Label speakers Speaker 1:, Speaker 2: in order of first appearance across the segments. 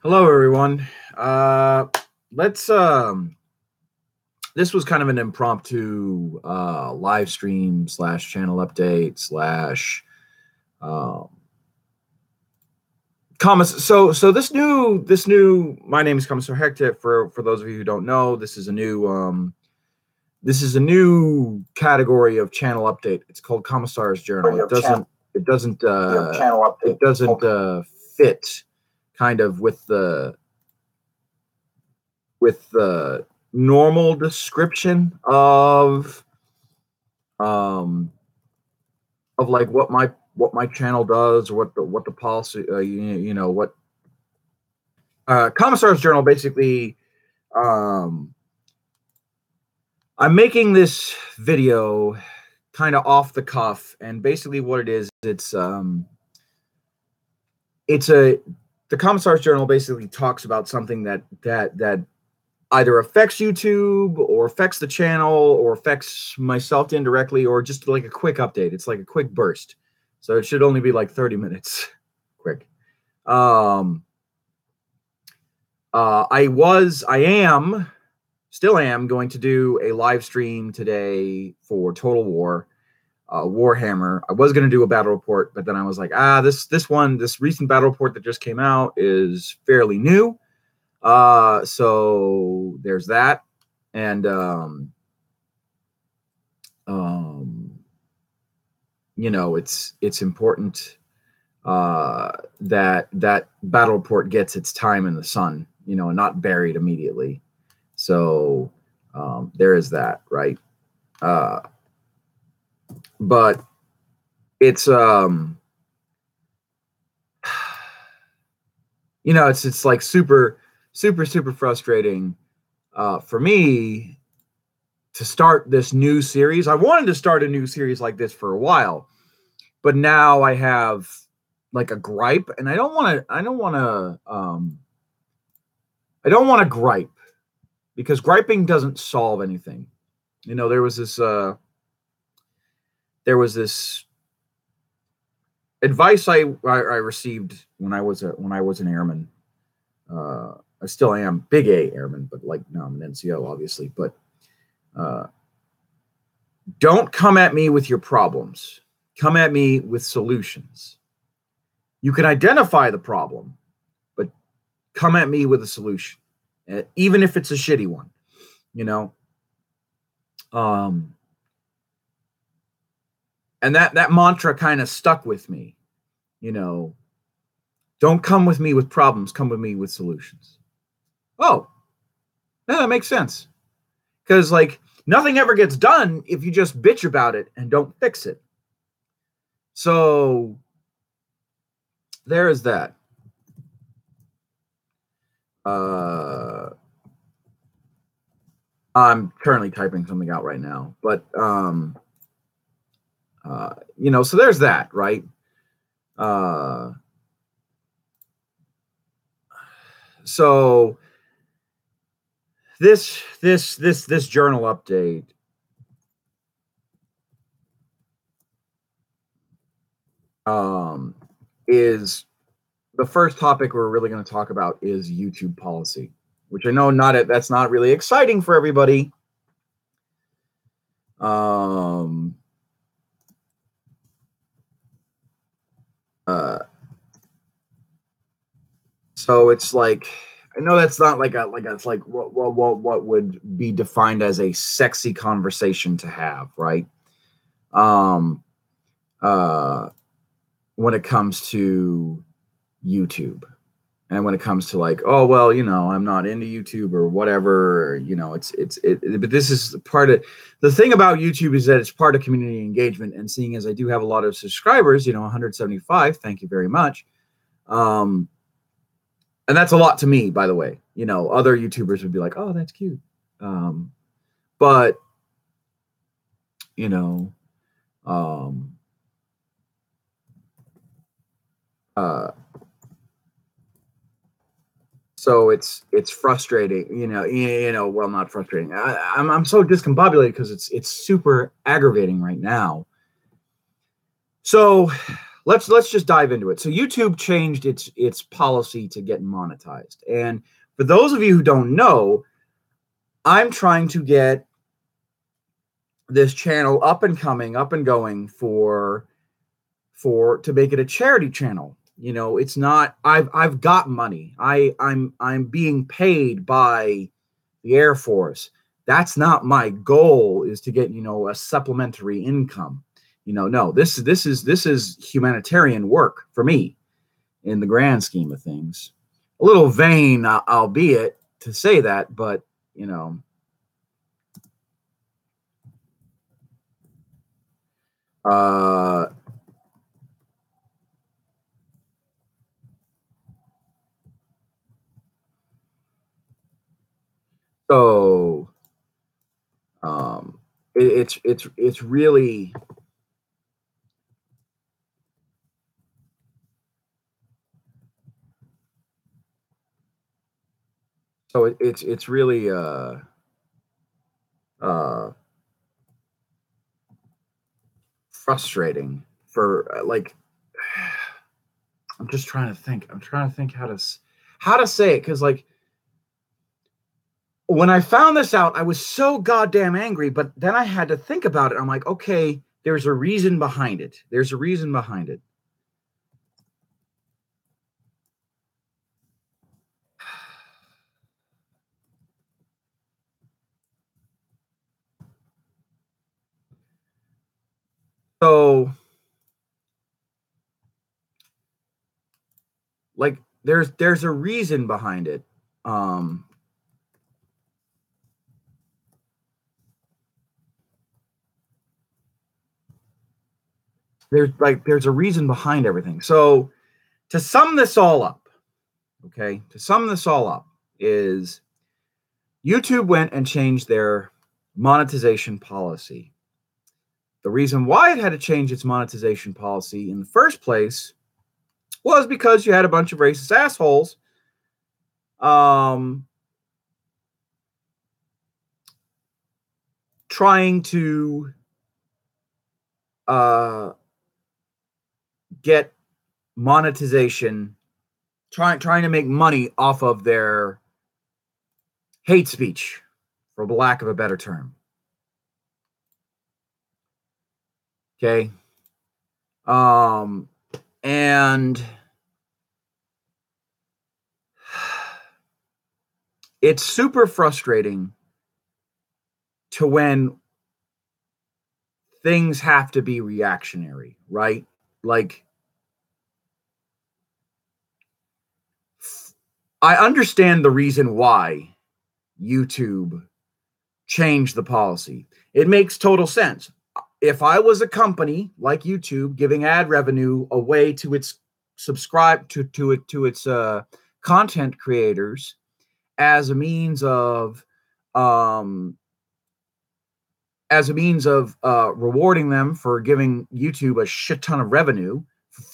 Speaker 1: Hello, everyone. Let's. This was kind of an impromptu live stream slash channel update slash Commissar. So this new. My name is Commissar Hector. For those of you who don't know, this is a new category of channel update. It's called Commissar's Journal. It doesn't fit kind of with the normal description of like what my channel does, or what the policy what Commissar's Journal basically. I'm making this video kind of off the cuff, and basically what it is, the Commissar's Journal basically talks about something that either affects YouTube or affects the channel or affects myself indirectly, or just like a quick update. It's like a quick burst. So it should only be like 30 minutes quick. I still am going to do a live stream today for Total War. Warhammer. I was going to do a battle report, but then I was like, this recent battle report that just came out is fairly new. So there's that. And, it's important, that battle report gets its time in the sun, and not buried immediately. So, there is that, right? But it's it's like super frustrating for me to start this new series. I wanted to start a new series like this for a while, but now I have like a gripe, and I don't want to gripe, because griping doesn't solve anything. There was this advice I received when I was an airman. I still am big A airman, but now I'm an NCO, obviously. But don't come at me with your problems. Come at me with solutions. You can identify the problem, but come at me with a solution, even if it's a shitty one. And that mantra kind of stuck with me. Don't come with me with problems, come with me with solutions. Oh, yeah, that makes sense. Because nothing ever gets done if you just bitch about it and don't fix it. So there is that. I'm currently typing something out right now, but so there's that, right? So this journal update is the first topic we're really going to talk about is YouTube policy, which I know that's not really exciting for everybody. So it's like, I know that's not it's like what would be defined as a sexy conversation to have, right? When it comes to YouTube, and when it comes to I'm not into YouTube or whatever, but this is part of the thing about YouTube, is that it's part of community engagement. And seeing as I do have a lot of subscribers, 175, thank you very much. And that's a lot to me, by the way. Other YouTubers would be like, oh, that's cute. But, so it's frustrating, well, not frustrating. I'm so discombobulated because it's super aggravating right now. So let's just dive into it. So YouTube changed its policy to get monetized. And for those of you who don't know, I'm trying to get this channel up and coming, up and going to make it a charity channel. You know, it's not, I've got money. I'm being paid by the Air Force. That's not my goal, is to get, you know, a supplementary income. You know, no, this is humanitarian work for me in the grand scheme of things. A little vain, albeit, to say that, but you know. So it's really, it's really frustrating for like, I'm just trying to think. I'm trying to think how to say it, because like when I found this out, I was so goddamn angry, but then I had to think about it. I'm like, okay, there's a reason behind it. There's a reason behind it. So like there's a reason behind it. There's a reason behind everything. So to sum this all up, okay, is YouTube went and changed their monetization policy. The reason why it had to change its monetization policy in the first place was because you had a bunch of racist assholes trying to get monetization, trying to make money off of their hate speech, for the lack of a better term. Okay. And it's super frustrating to when things have to be reactionary, right? Like, I understand the reason why YouTube changed the policy. It makes total sense. If I was a company like YouTube giving ad revenue away to its its content creators as a means of rewarding them for giving YouTube a shit ton of revenue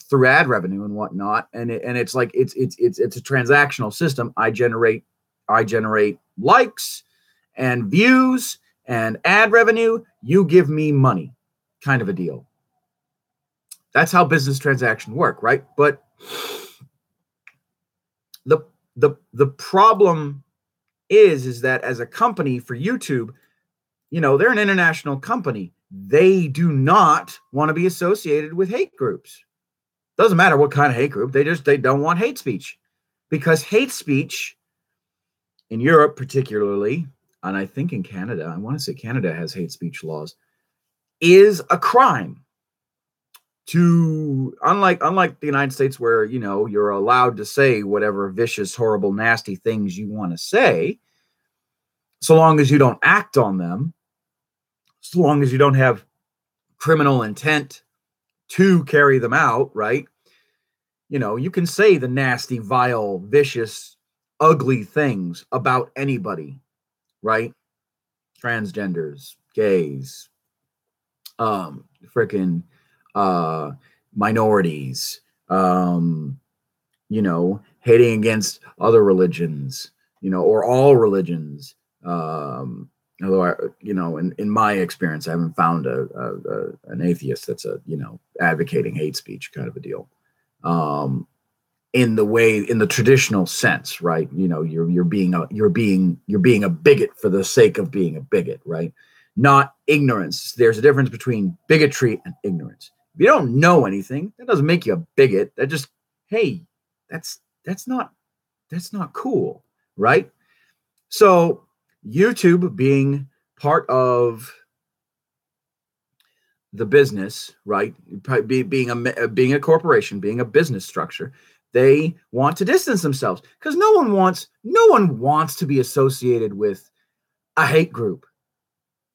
Speaker 1: through ad revenue and whatnot, and it's like it's a transactional system. I generate likes and views and ad revenue. You give me money, kind of a deal. That's how business transactions work, right? But the problem is that as a company for YouTube, you know, they're an international company. They do not want to be associated with hate groups. Doesn't matter what kind of hate group. They don't want hate speech, because hate speech in Europe particularly, and I think in Canada, I want to say Canada has hate speech laws, is a crime. Unlike the United States, where, you know, you're allowed to say whatever vicious, horrible, nasty things you want to say, so long as you don't act on them, so long as you don't have criminal intent to carry them out, right? You know, you can say the nasty, vile, vicious, ugly things about anybody, right? Transgenders, gays, freaking minorities, you know, hating against other religions, you know, or all religions, Although in my experience, I haven't found an atheist that's advocating hate speech kind of a deal. In the traditional sense, right? You're being a bigot for the sake of being a bigot, right? Not ignorance. There's a difference between bigotry and ignorance. If you don't know anything, that doesn't make you a bigot. That just, hey, that's not cool, right? So YouTube being part of the business, right? Being a corporation, being a business structure, they want to distance themselves because no one wants to be associated with a hate group.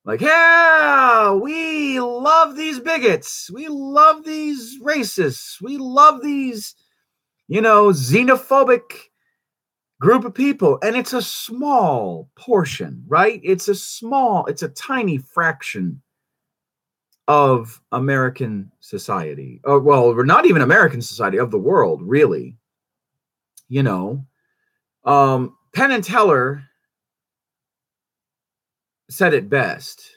Speaker 1: Like, yeah, we love these bigots. We love these racists. We love these, xenophobic group of people. And it's a small portion, right? It's a tiny fraction of American society. Oh, well, we're not even American society, of the world, really. Penn and Teller said it best.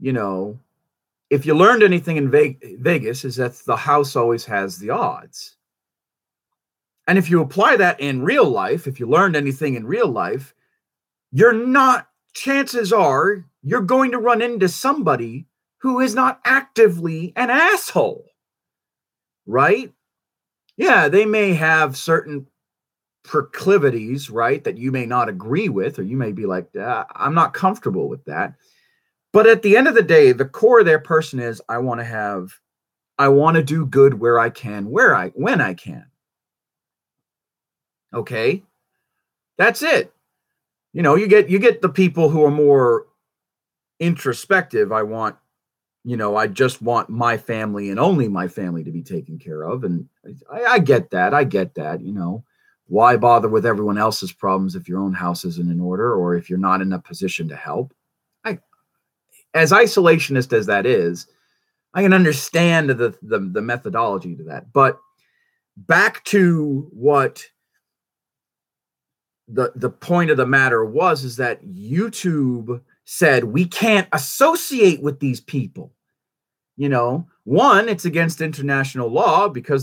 Speaker 1: If you learned anything in Vegas, is that the house always has the odds. And if you apply that in real life, if you learned anything in real life, chances are you're going to run into somebody who is not actively an asshole, right? Yeah, they may have certain proclivities, right, that you may not agree with, or you may be like, I'm not comfortable with that. But at the end of the day, the core of their person is, I want to do good where I can, when I can. Okay? That's it. You get the people who are more introspective. I just want my family and only my family to be taken care of. And I get that. Why bother with everyone else's problems if your own house isn't in order, or if you're not in a position to help? As isolationist as that is, I can understand the methodology to that. But back to what the point of the matter is that YouTube said we can't associate with these people. One, it's against international law because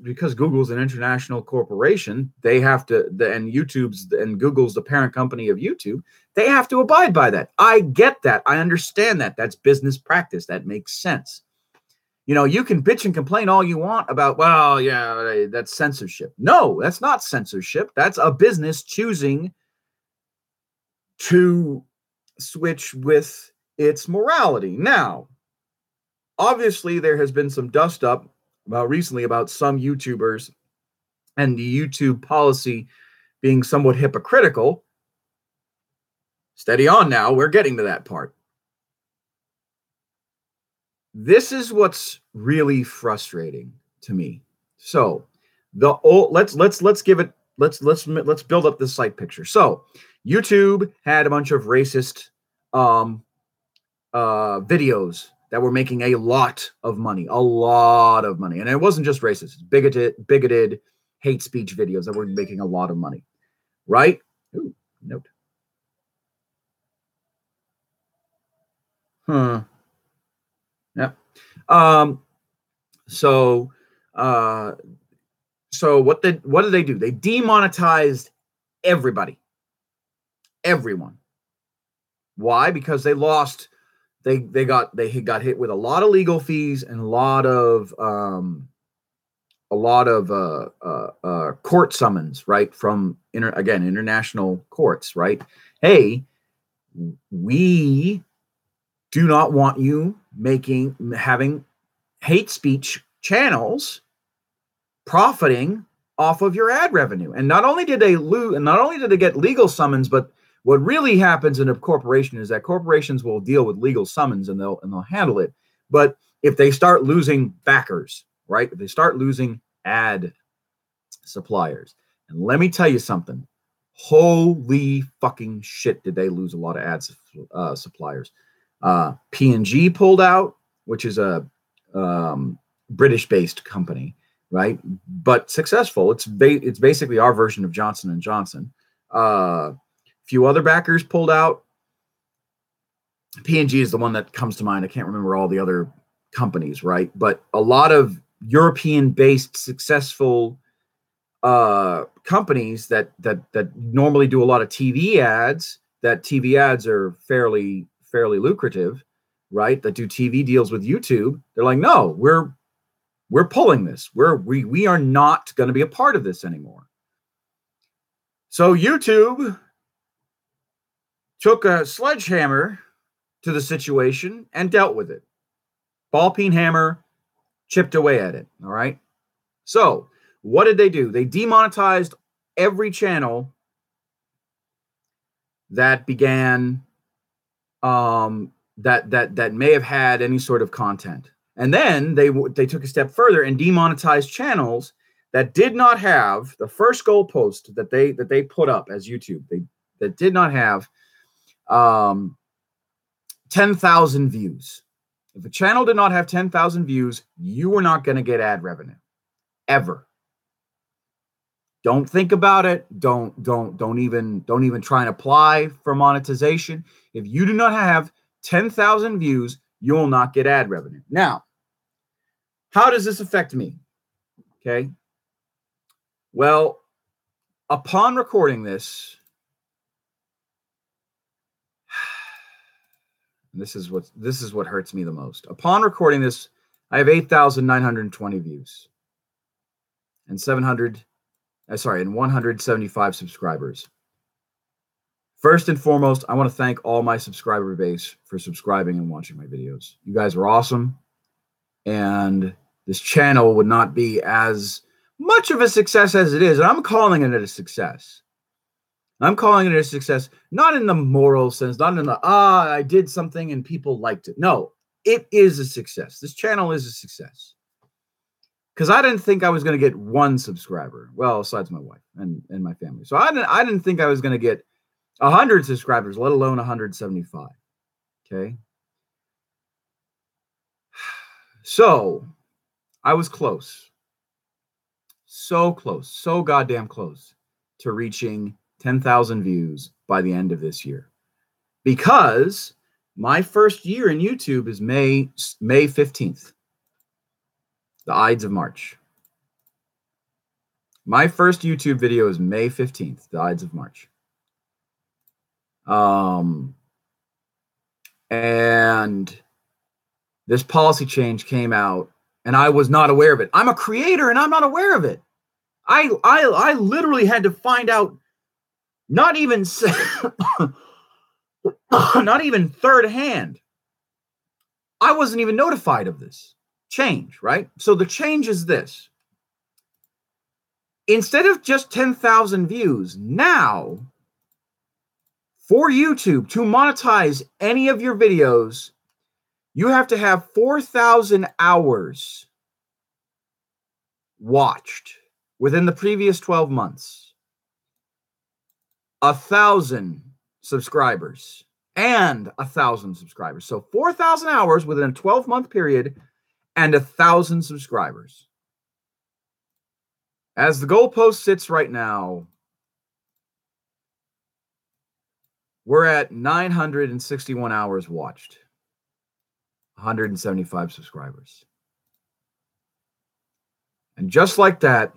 Speaker 1: because Google's an international corporation. They have to, and Google's the parent company of YouTube. They have to abide by that. I get that. I understand that. That's business practice. That makes sense. You can bitch and complain all you want about, well, yeah, that's censorship. No, that's not censorship. That's a business choosing to switch with its morality. Now, obviously, there has been some dust up recently about some YouTubers and the YouTube policy being somewhat hypocritical. Steady on now. We're getting to that part. This is what's really frustrating to me. So let's build up this site picture. So YouTube had a bunch of racist videos that were making a lot of money, and it wasn't just racist, bigoted hate speech videos that were making a lot of money, right? Ooh, note. Yeah. So what did they do? They demonetized everyone. Why? Because they lost. They got hit with a lot of legal fees and a lot of court summons, right? From international courts, right? Hey, we do not want you having hate speech channels profiting off of your ad revenue. And not only did they get legal summons, but what really happens in a corporation is that corporations will deal with legal summons and they'll handle it. But if they start losing backers, right? If they start losing ad suppliers, and let me tell you something, holy fucking shit, did they lose a lot of ad suppliers. P&G pulled out, which is a British-based company, right? But successful. It's basically our version of Johnson & Johnson. Few other backers pulled out. P&G is the one that comes to mind. I can't remember all the other companies, right? But a lot of European-based successful companies that normally do a lot of TV ads. That TV ads are fairly lucrative, right? That do TV deals with YouTube. They're like, no, we're pulling this. We are not going to be a part of this anymore. So YouTube took a sledgehammer to the situation and dealt with it. Ball peen hammer, chipped away at it. All right. So what did they do? They demonetized every channel that began that may have had any sort of content. And then they took a step further and demonetized channels that did not have the first goalpost that they put up as YouTube. That did not have 10,000 views. If a channel did not have 10,000 views, you were not going to get ad revenue ever. Don't think about it. Don't even try and apply for monetization. If you do not have 10,000 views, you will not get ad revenue. Now, how does this affect me? Okay. Well, upon recording this, this is what hurts me the most. Upon recording this, I have 8,920 views and 175 subscribers. First and foremost, I want to thank all my subscriber base for subscribing and watching my videos. You guys are awesome. And this channel would not be as much of a success as it is. And I'm calling it a success. I'm calling it a success, not in the moral sense, not in the, I did something and people liked it. No, it is a success. This channel is a success. Because I didn't think I was going to get one subscriber. Well, besides my wife and my family. So I didn't think I was going to get 100 subscribers, let alone 175. Okay. So I was close. So close. So goddamn close to reaching 10,000 views by the end of this year. Because my first year in YouTube is May 15th. The Ides of March. My first YouTube video is May 15th, the Ides of March. And this policy change came out and I was not aware of it. I'm a creator and I'm not aware of it. I literally had to find out not even third hand. I wasn't even notified of this change, right? So the change is this. Instead of just 10,000 views, now for YouTube to monetize any of your videos, you have to have 4,000 hours watched within the previous 12 months, 1,000 subscribers, and 1,000 subscribers. So 4,000 hours within a 12-month period and 1,000 subscribers. As the goalpost sits right now, we're at 961 hours watched, 175 subscribers. And just like that,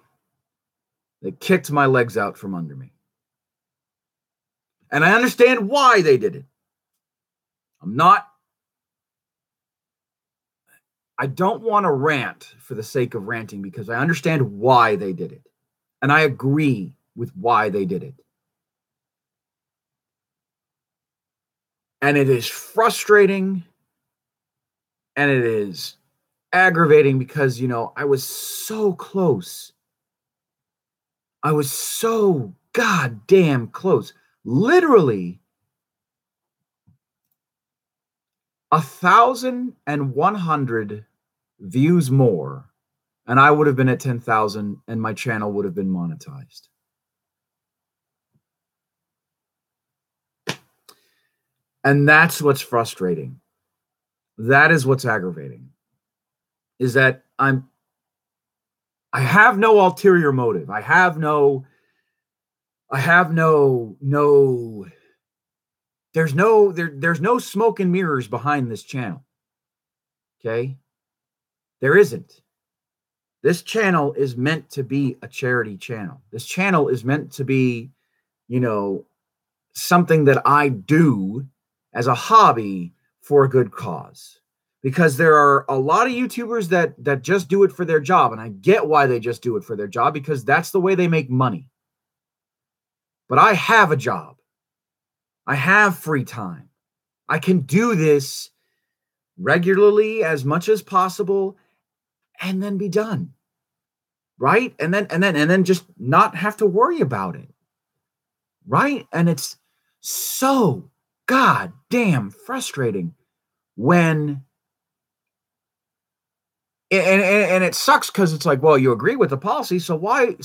Speaker 1: they kicked my legs out from under me. And I understand why they did it. I don't want to rant for the sake of ranting because I understand why they did it. And I agree with why they did it. And it is frustrating and it is aggravating because, I was so close. I was so goddamn close. Literally 1,100 views more, and I would have been at 10,000 and my channel would have been monetized. And that's what's frustrating. That is what's aggravating. Is that I have no ulterior motive. I have no there's no smoke and mirrors behind this channel. Okay? There isn't. This channel is meant to be a charity channel. This channel is meant to be, something that I do as a hobby for a good cause. Because there are a lot of YouTubers that just do it for their job, and I get why they just do it for their job, because that's the way they make money. But I have a job. I have free time. I can do this regularly as much as possible and then be done. Right? And then just not have to worry about it. Right? And it's so goddamn frustrating when and it sucks because it's like, well, you agree with the policy, so why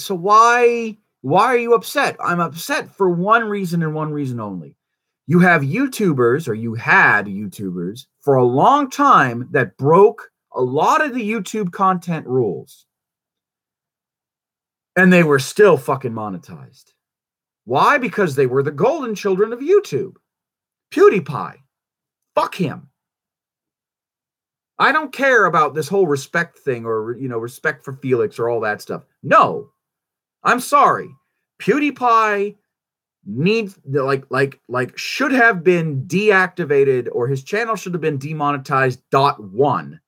Speaker 1: are you upset? I'm upset for one reason and one reason only. You have YouTubers, or you had YouTubers for a long time that broke a lot of the YouTube content rules. And they were still fucking monetized. Why? Because they were the golden children of YouTube. PewDiePie. Fuck him. I don't care about this whole respect thing or, respect for Felix or all that stuff. No. I'm sorry. PewDiePie needs, should have been deactivated, or his channel should have been demonetized. .1.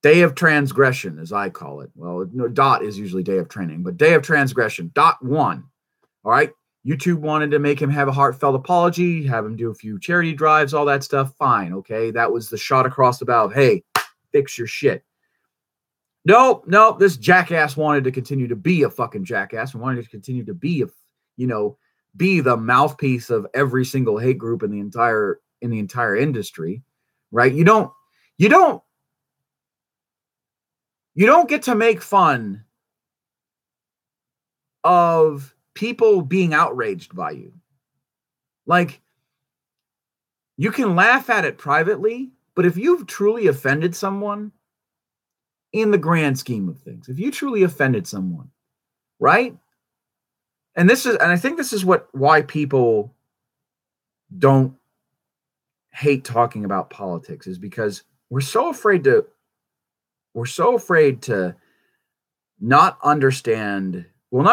Speaker 1: Day of transgression, as I call it. Well, no, dot is usually day of training, but day of transgression. .1. All right. YouTube wanted to make him have a heartfelt apology, have him do a few charity drives, all that stuff. Fine. Okay. That was the shot across the bow. Hey, fix your shit. Nope. This jackass wanted to continue to be a fucking jackass and wanted to continue to be be the mouthpiece of every single hate group in the entire industry. Right. You don't get to make fun of people being outraged by you. Like, you can laugh at it privately, but if you've truly offended someone, in the grand scheme of things, if you truly offended someone, right? And I think this is why people don't hate talking about politics, is because we're so afraid to not understand. Well,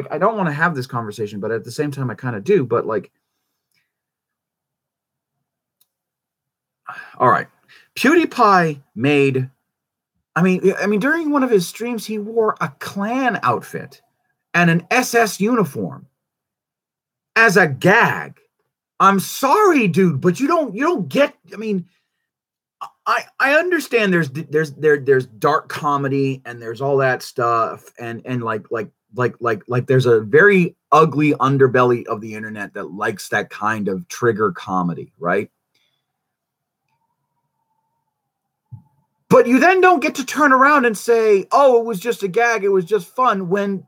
Speaker 1: I don't want to have this conversation, but at the same time, I kind of do. But all right, PewDiePie made. I mean, during one of his streams, he wore a Klan outfit and an SS uniform as a gag. I'm sorry, dude, but you don't get. I mean, I understand there's dark comedy and there's all that stuff and there's a very ugly underbelly of the internet that likes that kind of trigger comedy, right? But you then don't get to turn around and say, "Oh, it was just a gag, it was just fun," when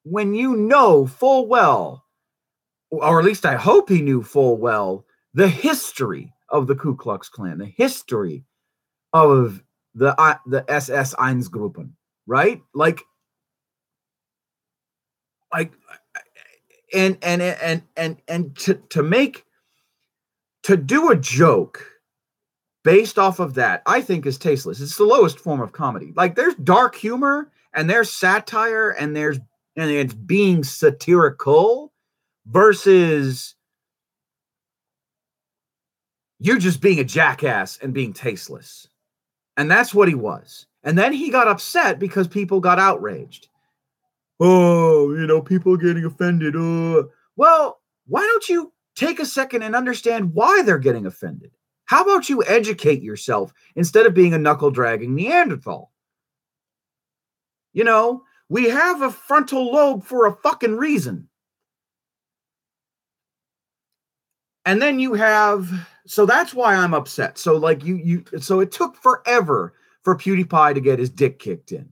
Speaker 1: you know full well, or at least I hope he knew full well, the history of the Ku Klux Klan, the history of the SS Einsatzgruppen, right? And to do a joke based off of that, I think is tasteless. It's the lowest form of comedy. Like, there's dark humor and there's satire and it's being satirical versus you just being a jackass and being tasteless. And that's what he was. And then he got upset because people got outraged. Oh, people getting offended. Well, why don't you take a second and understand why they're getting offended? How about you educate yourself instead of being a knuckle-dragging Neanderthal? We have a frontal lobe for a fucking reason. And then you have, so that's why I'm upset. So so it took forever for PewDiePie to get his dick kicked in.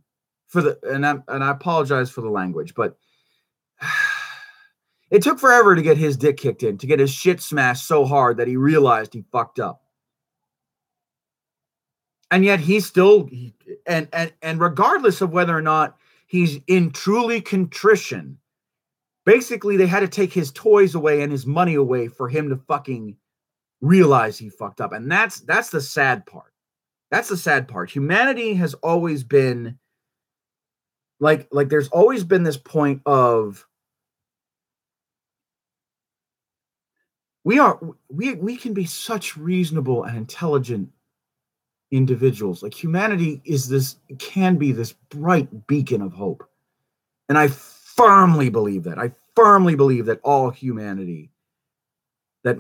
Speaker 1: And I apologize for the language, but it took forever to get his dick kicked in, to get his shit smashed so hard that he realized he fucked up. And yet he's still, and regardless of whether or not he's in truly contrition Basically, they had to take his toys away and his money away for him to fucking realize he fucked up. And that's the sad part. That's the sad part. Humanity has always been like there's always been this point of we can be such reasonable and intelligent individuals. Like humanity can be this bright beacon of hope. And I firmly believe that. I firmly believe that all humanity, that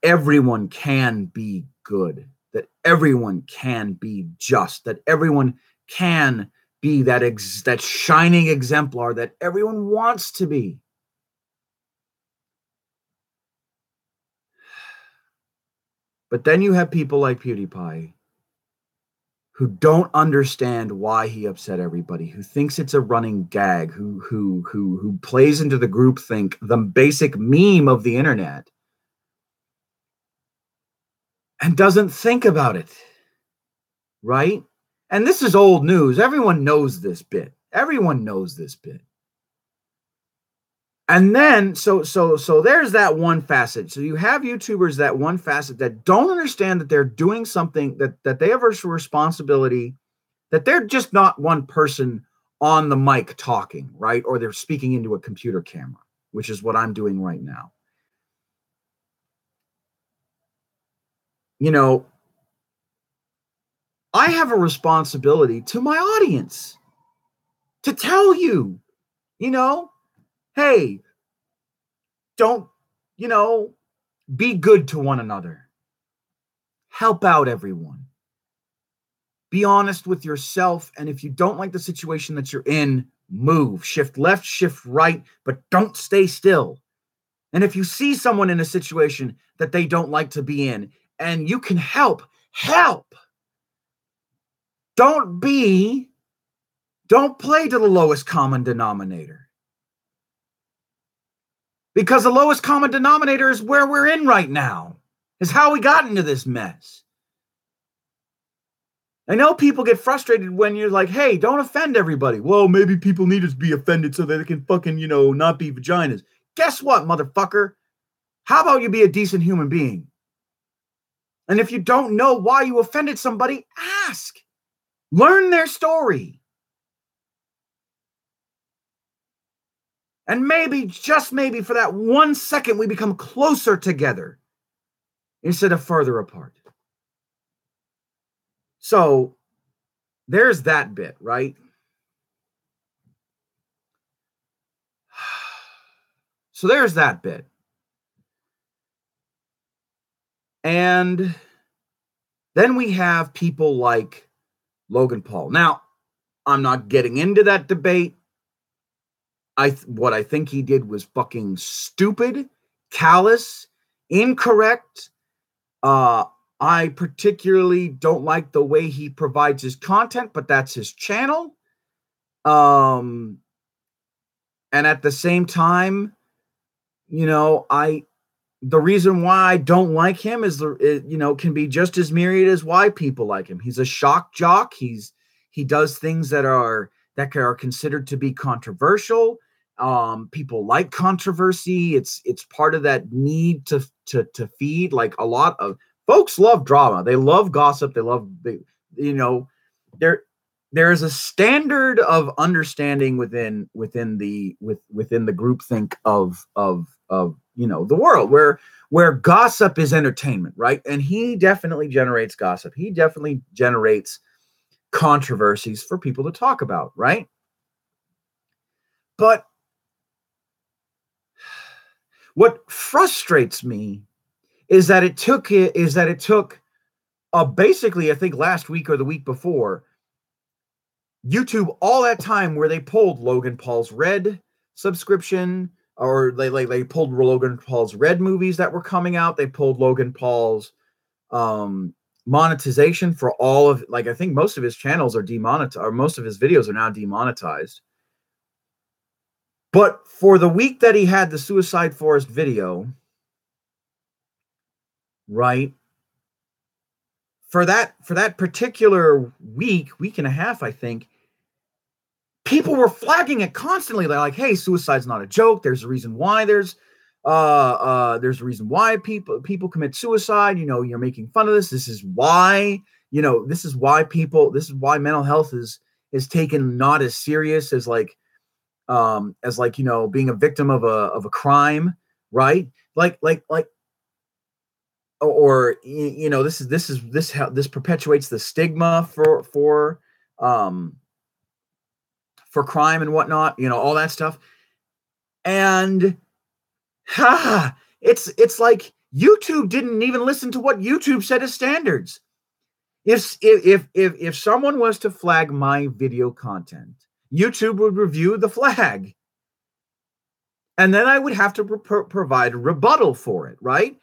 Speaker 1: everyone can be good, that everyone can be just, that everyone can be that shining exemplar that everyone wants to be. But then you have people like PewDiePie who don't understand why he upset everybody, who thinks it's a running gag, who plays into the groupthink, the basic meme of the internet, and doesn't think about it, right? And this is old news. Everyone knows this bit. Everyone knows this bit. And then, so there's that one facet. So you have YouTubers, that one facet that don't understand that they're doing something, that they have a responsibility, that they're just not one person on the mic talking, right? Or they're speaking into a computer camera, which is what I'm doing right now. You know, I have a responsibility to my audience to tell you, hey, don't, be good to one another. Help out everyone. Be honest with yourself. And if you don't like the situation that you're in, move. Shift left, shift right, but don't stay still. And if you see someone in a situation that they don't like to be in and you can help. Don't play to the lowest common denominator. Because the lowest common denominator is where we're in right now, is how we got into this mess. I know people get frustrated when you're like, hey, don't offend everybody. Well, maybe people need to be offended so that they can fucking, not be vaginas. Guess what, motherfucker? How about you be a decent human being? And if you don't know why you offended somebody, ask. Learn their story. And maybe, just maybe, for that 1 second, we become closer together instead of further apart. So there's that bit, right? So there's that bit. And then we have people like Logan Paul. Now, I'm not getting into that debate. What I think he did was fucking stupid, callous, incorrect. I particularly don't like the way he provides his content, but that's his channel. And at the same time, the reason why I don't like him is can be just as myriad as why people like him. He's a shock jock. He does things that are considered to be controversial. People like controversy. It's part of that need to feed. Like a lot of folks love drama. They love gossip. There is a standard of understanding within the groupthink of the world where gossip is entertainment, right? And he definitely generates gossip. He definitely generates controversies for people to talk about, right? But what frustrates me is that it took basically, I think last week or the week before, YouTube all that time where they pulled Logan Paul's Red subscription, or they pulled Logan Paul's Red movies that were coming out. They pulled Logan Paul's monetization for all of, I think most of his channels are demonetized, or most of his videos are now demonetized. But for the week that he had the Suicide Forest video, right? For that particular week and a half, I think, people were flagging it constantly. They're like, hey, suicide's not a joke. There's a reason why there's a reason why people commit suicide. You know, you're making fun of this. This is why, you know, this is why mental health is taken not as serious as like, you know, being a victim of a crime, right? Or you know, this perpetuates the stigma for crime and whatnot, you know, all that stuff. And it's like YouTube didn't even listen to what YouTube said as standards. If someone was to flag my video content, YouTube would review the flag, and then I would have to provide a rebuttal for it, right?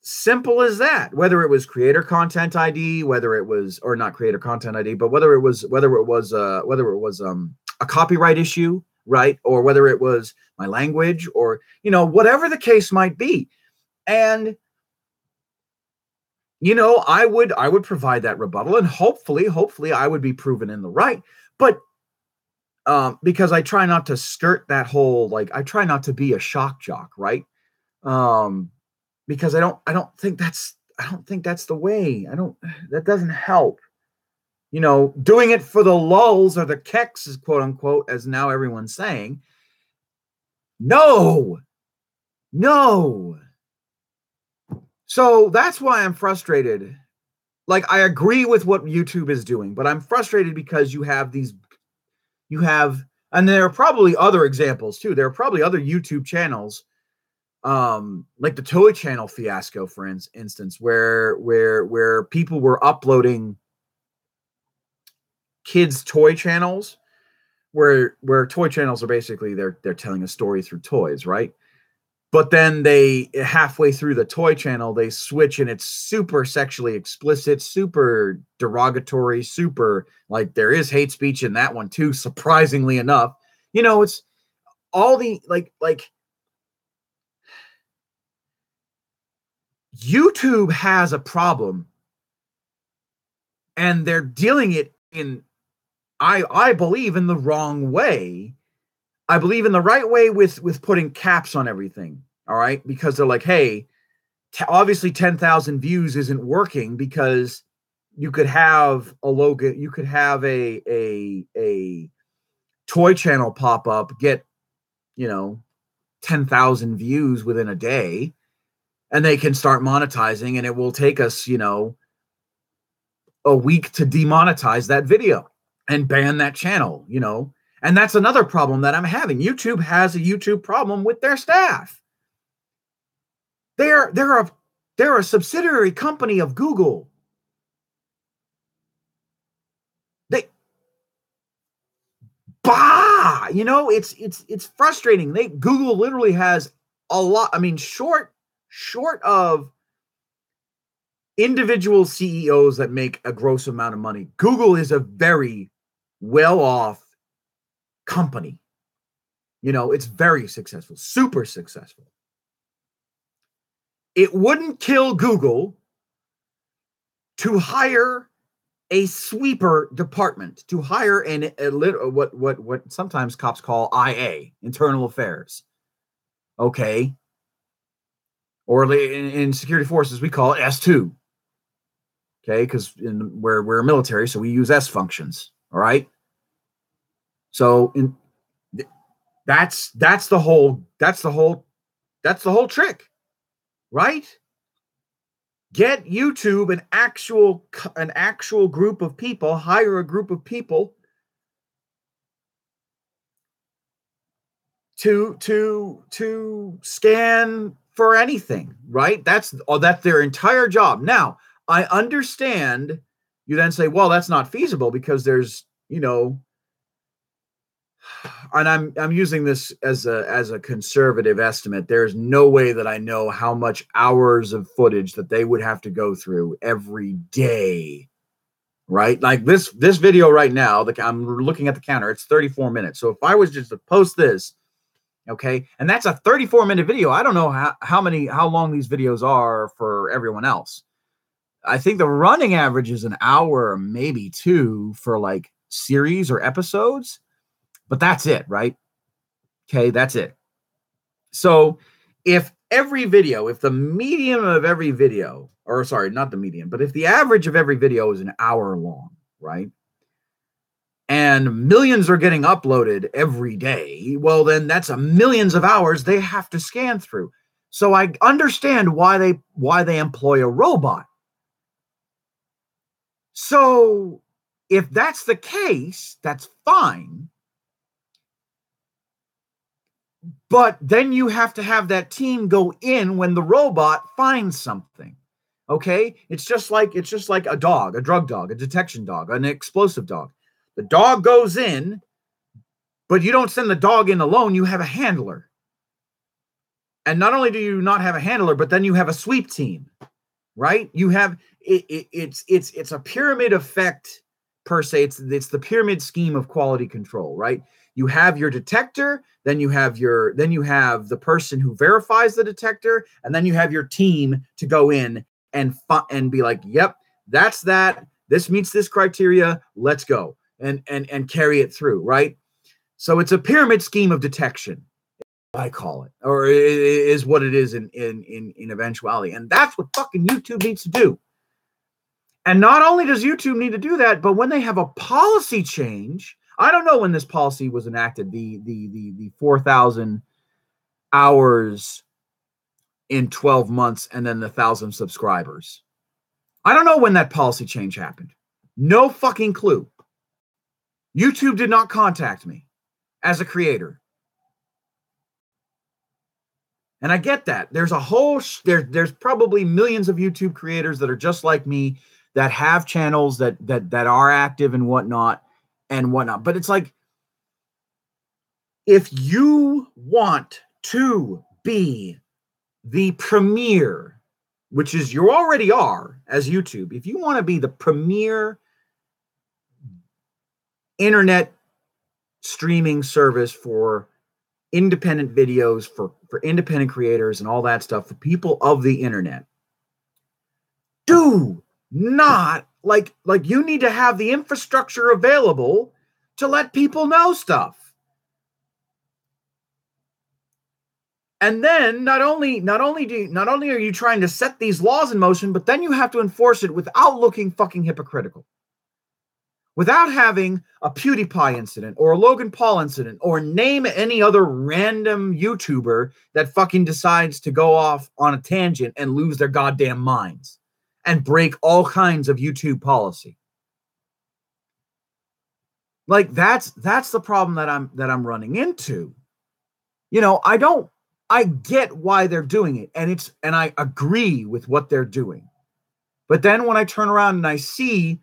Speaker 1: Simple as that. Whether it was creator content ID, whether it was, or not creator content ID, but whether it was a copyright issue, right? Or whether it was my language, or, you know, whatever the case might be. And, you know, I would provide that rebuttal, and hopefully I would be proven in the right. But because I try not to skirt that whole, like, I try not to be a shock jock, right? Because I don't think that's the way. That doesn't help. You know, doing it for the lulz or the keks, quote unquote, as now everyone's saying. No. So that's why I'm frustrated. Like, I agree with what YouTube is doing, but I'm frustrated because and there are probably other examples too. There are probably other YouTube channels, like the Toy Channel fiasco, for instance, where people were uploading kids' toy channels, where toy channels are basically they're telling a story through toys, right? But then they, halfway through the toy channel, they switch, and it's super sexually explicit, super derogatory, super, like, there is hate speech in that one too, surprisingly enough. You know, it's all the like YouTube has a problem, and they're dealing it in, I believe, in the wrong way. I believe in the right way with putting caps on everything. All right. Because they're like, hey, obviously 10,000 views isn't working, because you could have a logo, you could have a toy channel pop up, get, you know, 10,000 views within a day, and they can start monetizing, and it will take us, you know, a week to demonetize that video and ban that channel, you know. And that's another problem that I'm having. YouTube has a YouTube problem with their staff. They're a subsidiary company of Google. You know, it's frustrating. Google literally has a lot. I mean, short of individual CEOs that make a gross amount of money, Google is a very well-off company. You know, it's very successful, super successful. It wouldn't kill Google to hire a sweeper department, to hire what sometimes cops call IA, internal affairs. Okay. Or in security forces, we call it S2. Okay, because we're military, so we use S functions. All right. So that's the whole trick, right? Get YouTube an actual group of people, hire a group of people to scan for anything, right? That's their entire job. Now, I understand you then say, well, that's not feasible because there's, you know, and I'm using this as a conservative estimate. There's no way that I know how much hours of footage that they would have to go through every day, right? Like this video right now, I'm looking at the counter, it's 34 minutes. So if I was just to post this, okay, and that's a 34-minute video. I don't know how long these videos are for everyone else. I think the running average is an hour, maybe two, for like series or episodes. But that's it, right? Okay, that's it. So if every video, if the median of every video, or sorry, not the median, but if the average of every video is an hour long, right? And millions are getting uploaded every day, well, then that's millions of hours they have to scan through. So I understand why they employ a robot. So if that's the case, that's fine. But then you have to have that team go in when the robot finds something. Okay? It's just like a dog, a drug dog, a detection dog, an explosive dog. The dog goes in, but you don't send the dog in alone, you have a handler. And not only do you not have a handler, but then you have a sweep team, right? You have it's a pyramid effect per se. It's the pyramid scheme of quality control, right? You have your detector, then you have the person who verifies the detector, and then you have your team to go in and be like, yep, that's that. This meets this criteria. Let's go and carry it through, right? So it's a pyramid scheme of detection, I call it, or is what it is in eventuality. And that's what fucking YouTube needs to do. And not only does YouTube need to do that, but when they have a policy change, I don't know when this policy was enacted, the 4,000 hours in 12 months and then the 1,000 subscribers. I don't know when that policy change happened. No fucking clue. YouTube did not contact me as a creator. And I get that. There's a whole, there's probably millions of YouTube creators that are just like me that have channels that are active and whatnot. But it's like, if you want to be the premier, which is you already are as YouTube, if you want to be the premier internet streaming service for independent videos, for independent creators and all that stuff, for people of the internet, do not like you need to have the infrastructure available to let people know stuff. And then not only are you trying to set these laws in motion, but then you have to enforce it without looking fucking hypocritical. Without having a PewDiePie incident or a Logan Paul incident or name any other random YouTuber that fucking decides to go off on a tangent and lose their goddamn minds and break all kinds of YouTube policy. Like that's the problem that I'm running into. You know, I get why they're doing it, and I agree with what they're doing. But then when I turn around and I see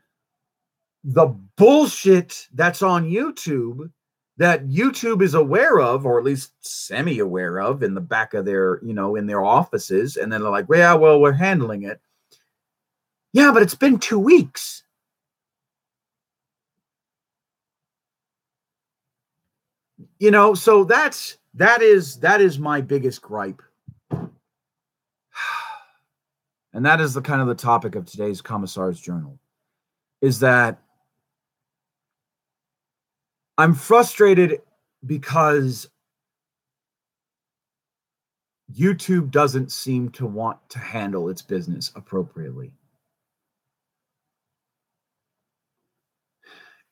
Speaker 1: the bullshit that's on YouTube that YouTube is aware of, or at least semi-aware of in the back of their, in their offices, and then they're like, yeah, well, we're handling it. Yeah, but it's been 2 weeks. So that is my biggest gripe. And that is the kind of the topic of today's Commissar's Journal, is that I'm frustrated because YouTube doesn't seem to want to handle its business appropriately.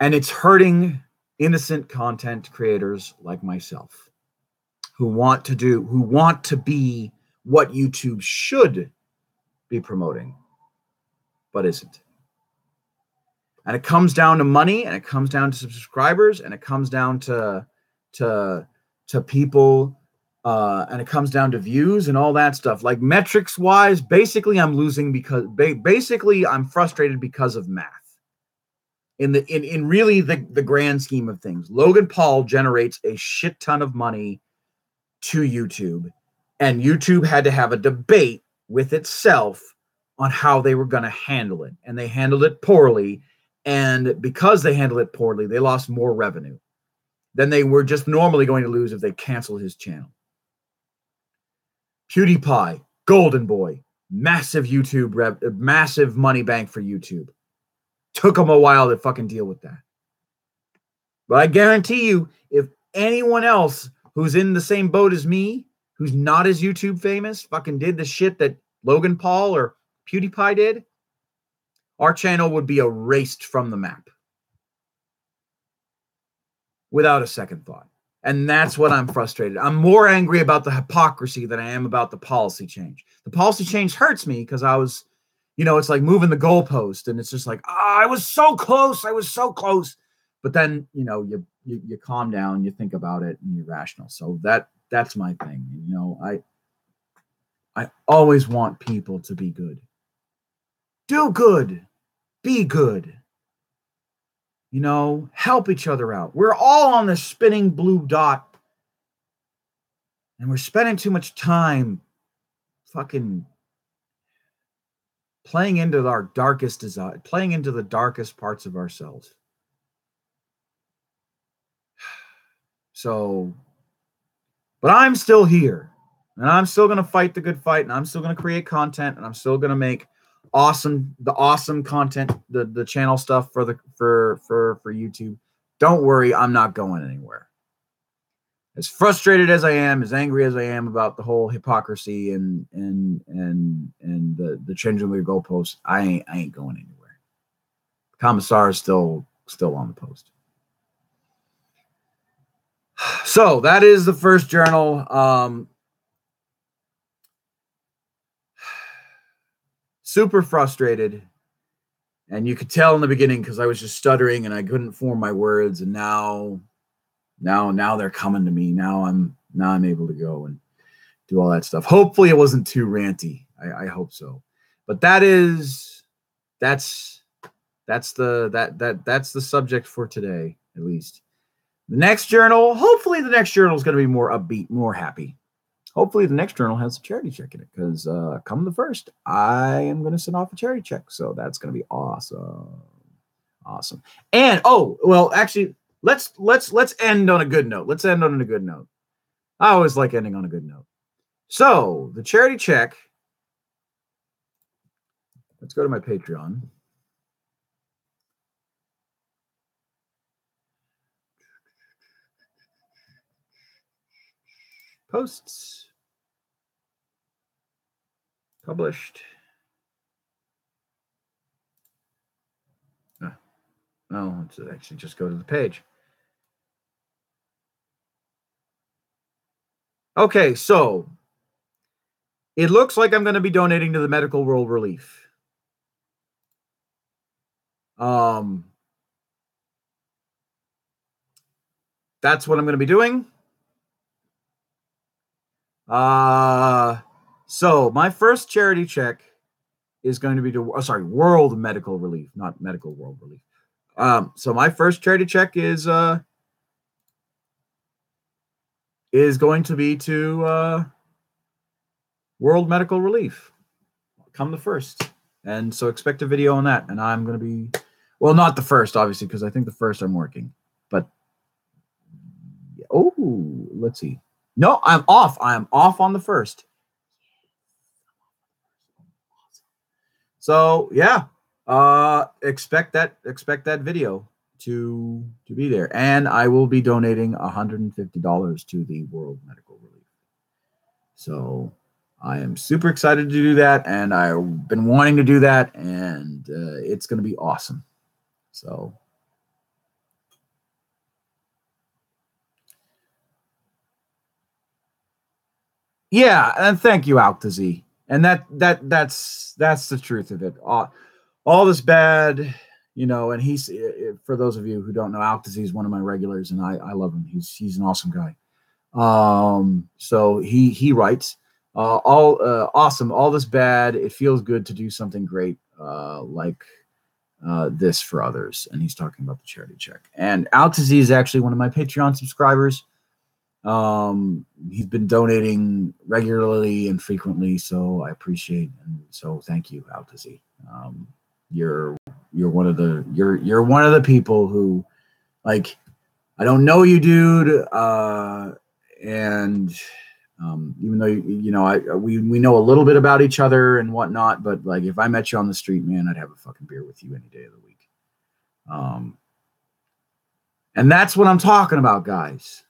Speaker 1: And it's hurting innocent content creators like myself who want to be what YouTube should be promoting, but isn't. And it comes down to money, and it comes down to subscribers, and it comes down to people, and it comes down to views and all that stuff. Like metrics wise, basically I'm losing because basically I'm frustrated because of math. In really the grand scheme of things, Logan Paul generates a shit ton of money to YouTube, and YouTube had to have a debate with itself on how they were going to handle it, and they handled it poorly. And because they handled it poorly, they lost more revenue than they were just normally going to lose if they canceled his channel. PewDiePie, Golden Boy, massive massive money bank for YouTube. Took them a while to fucking deal with that. But I guarantee you, if anyone else who's in the same boat as me, who's not as YouTube famous, fucking did the shit that Logan Paul or PewDiePie did, our channel would be erased from the map without a second thought. And that's what I'm frustrated. I'm more angry about the hypocrisy than I am about the policy change. The policy change hurts me because I was, it's like moving the goalpost, and it's just like, I was so close. I was so close. But then, you calm down, you think about it, and you're rational. So that's my thing. I always want people to be good. Do good. Be good. Help each other out. We're all on this spinning blue dot, and we're spending too much time fucking playing into our darkest desire, playing into the darkest parts of ourselves. So, but I'm still here, and I'm still going to fight the good fight, and I'm still going to create content, and I'm still going to make the awesome content, the channel stuff for YouTube. Don't worry, I'm not going anywhere. As frustrated as I am, as angry as I am about the whole hypocrisy and the changing of your goalposts, I ain't going anywhere. Commissar is still on the post. So that is the first journal. Super frustrated, and you could tell in the beginning because I was just stuttering and I couldn't form my words, and now they're coming to me. Now I'm able to go and do all that stuff. Hopefully it wasn't too ranty. I hope so. But that's the subject for today, at least. The next journal, hopefully the next journal is going to be more upbeat, more happy. Hopefully the next journal has a charity check in it, because come the 1st, I am going to send off a charity check. So that's going to be awesome. Awesome. And actually, let's end on a good note. Let's end on a good note. I always like ending on a good note. So the charity check, let's go to my Patreon. Posts. Published. No, let's actually just go to the page. Okay, so it looks like I'm going to be donating to the Medical World Relief. That's what I'm going to be doing. So my first charity check is going to be to World Medical Relief, not Medical World Relief. So my first charity check is going to be to World Medical Relief. Come the 1st, and so expect a video on that. And I'm going to be, well, not the 1st, obviously, because I think the 1st I'm working. But let's see. No, I'm off. I am off on the 1st. So yeah, expect that video to be there, and I will be donating $150 to the World Medical Relief. So I am super excited to do that, and I've been wanting to do that, and it's going to be awesome. So yeah, and thank you, Altazi. And that's the truth of it. All this bad, and he's, for those of you who don't know, Altazi is one of my regulars, and I love him. He's an awesome guy. So he writes, awesome, all this bad, it feels good to do something great, like this for others. And he's talking about the charity check. And Altazi is actually one of my Patreon subscribers. He's been donating regularly and frequently, so I appreciate, and so thank you, Altazi. You're one of the people who, like, I don't know you, dude, and even though we know a little bit about each other and whatnot, but like, if I met you on the street, man, I'd have a fucking beer with you any day of the week. And that's what I'm talking about, guys.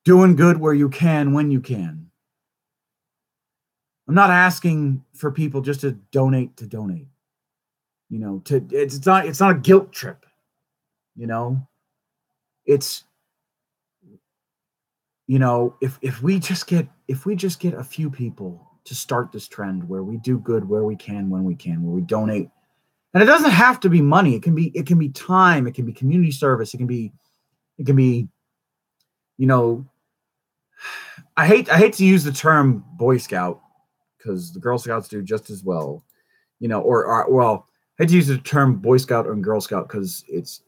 Speaker 1: Doing good where you can, when you can. I'm not asking for people just to donate. You know, it's not a guilt trip. You know, it's, you know, if we just get a few people to start this trend where we do good where we can, when we can, where we donate. And it doesn't have to be money. It can be time, it can be community service, it can be, you know, I hate to use the term Boy Scout because the Girl Scouts do just as well, you know, or well, I hate to use the term Boy Scout and Girl Scout because it's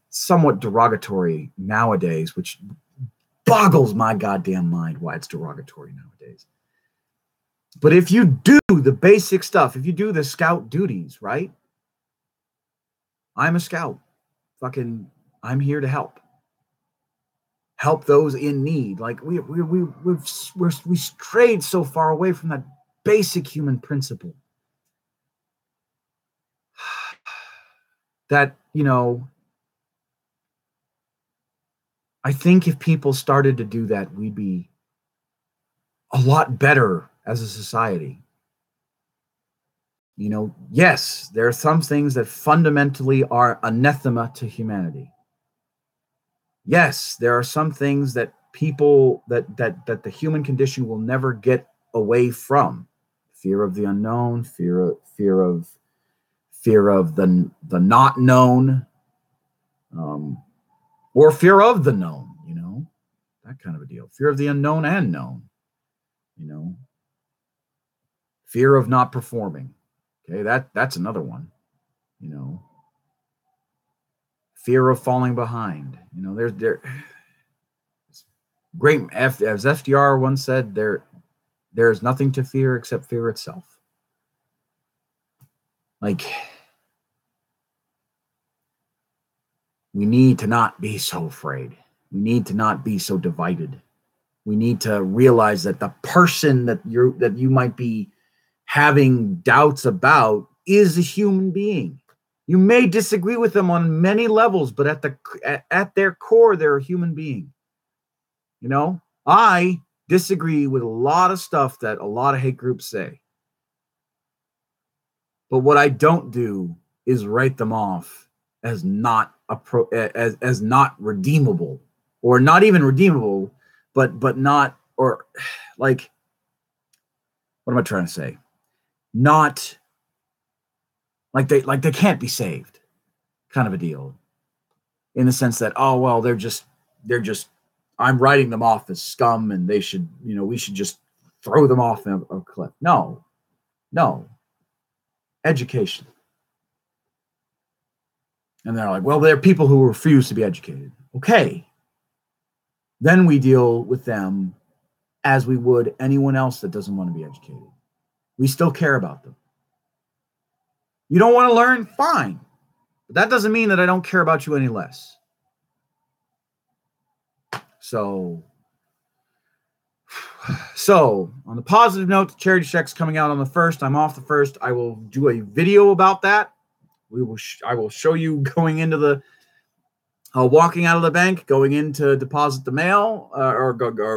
Speaker 1: somewhat derogatory nowadays, which boggles my goddamn mind why it's derogatory nowadays. But if you do the basic stuff, if you do the scout duties, right? I'm a scout. Fucking, I'm here to help. Help those in need. Like we strayed so far away from that basic human principle that, you know, I think if people started to do that, we'd be a lot better as a society. You know, yes, there are some things that fundamentally are anathema to humanity. Yes, there are some things that people that the human condition will never get away from. Fear of the unknown, fear of the not known, or fear of the known, you know, that kind of a deal. Fear of the unknown and known, you know. Fear of not performing. Okay, that's another one, you know. Fear of falling behind. You know, there's great, as FDR once said, there's nothing to fear except fear itself. Like, we need to not be so afraid. We need to not be so divided. We need to realize that the person that you might be having doubts about is a human being. You may disagree with them on many levels, but at their core, they're a human being. You know, I disagree with a lot of stuff that a lot of hate groups say. But what I don't do is write them off as not as not redeemable, or not even redeemable, but not, or like, what am I trying to say? Not like they can't be saved, kind of a deal, in the sense that, oh well, they're just I'm writing them off as scum and they should, you know, we should just throw them off a cliff. No. Education. And they're like, well, there are people who refuse to be educated. Okay. Then we deal with them as we would anyone else that doesn't want to be educated. We still care about them. You don't want to learn? Fine. But that doesn't mean that I don't care about you any less. So on the positive note, the charity check's coming out on the 1st. I'm off the 1st. I will do a video about that. I will show you going into the walking out of the bank, going in to deposit the mail, or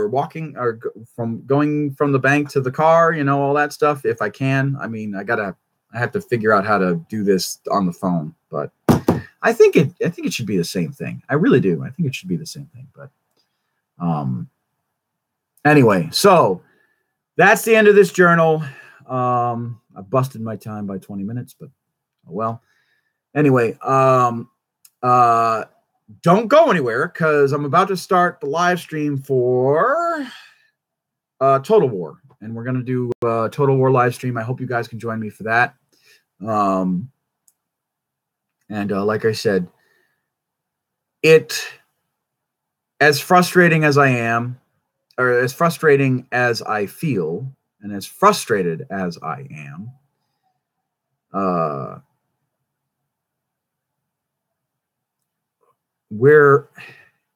Speaker 1: walking, or going from the bank to the car, you know, all that stuff. If I can, I mean, I have to figure out how to do this on the phone, but I think it should be the same thing. I really do. I think it should be the same thing, but anyway, so that's the end of this journal. I busted my time by 20 minutes, but oh well. Anyway, don't go anywhere because I'm about to start the live stream for Total War, and we're gonna do a Total War live stream. I hope you guys can join me for that. And like I said, as frustrating as I am, or as frustrating as I feel, and as frustrated as I am,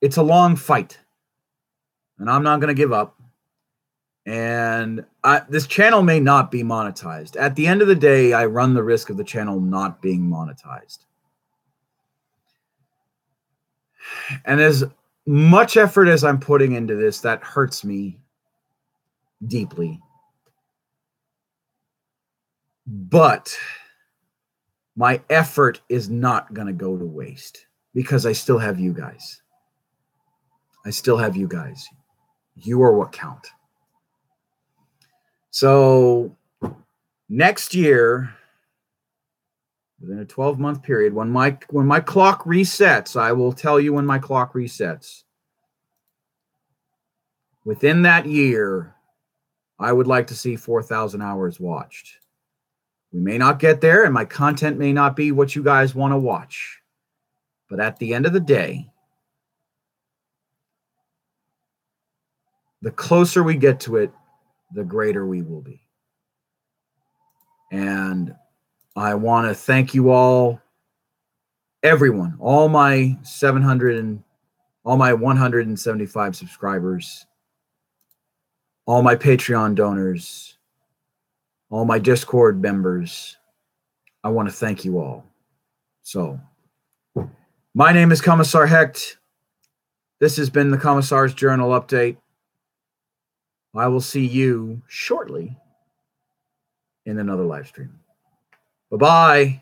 Speaker 1: it's a long fight, and I'm not going to give up. And this channel may not be monetized. At the end of the day, I run the risk of the channel not being monetized. And as much effort as I'm putting into this, that hurts me deeply. But my effort is not going to go to waste because I still have you guys. I still have you guys. You are what count. So next year, within a 12-month period, when my clock resets, I will tell you when my clock resets. Within that year, I would like to see 4,000 hours watched. We may not get there, and my content may not be what you guys want to watch. But at the end of the day, the closer we get to it, the greater we will be. And I want to thank you all, everyone, all my 175 subscribers, all my Patreon donors, all my Discord members. I want to thank you all. So, my name is Commissar Hecht. This has been the Commissar's Journal Update. I will see you shortly in another live stream. Bye-bye.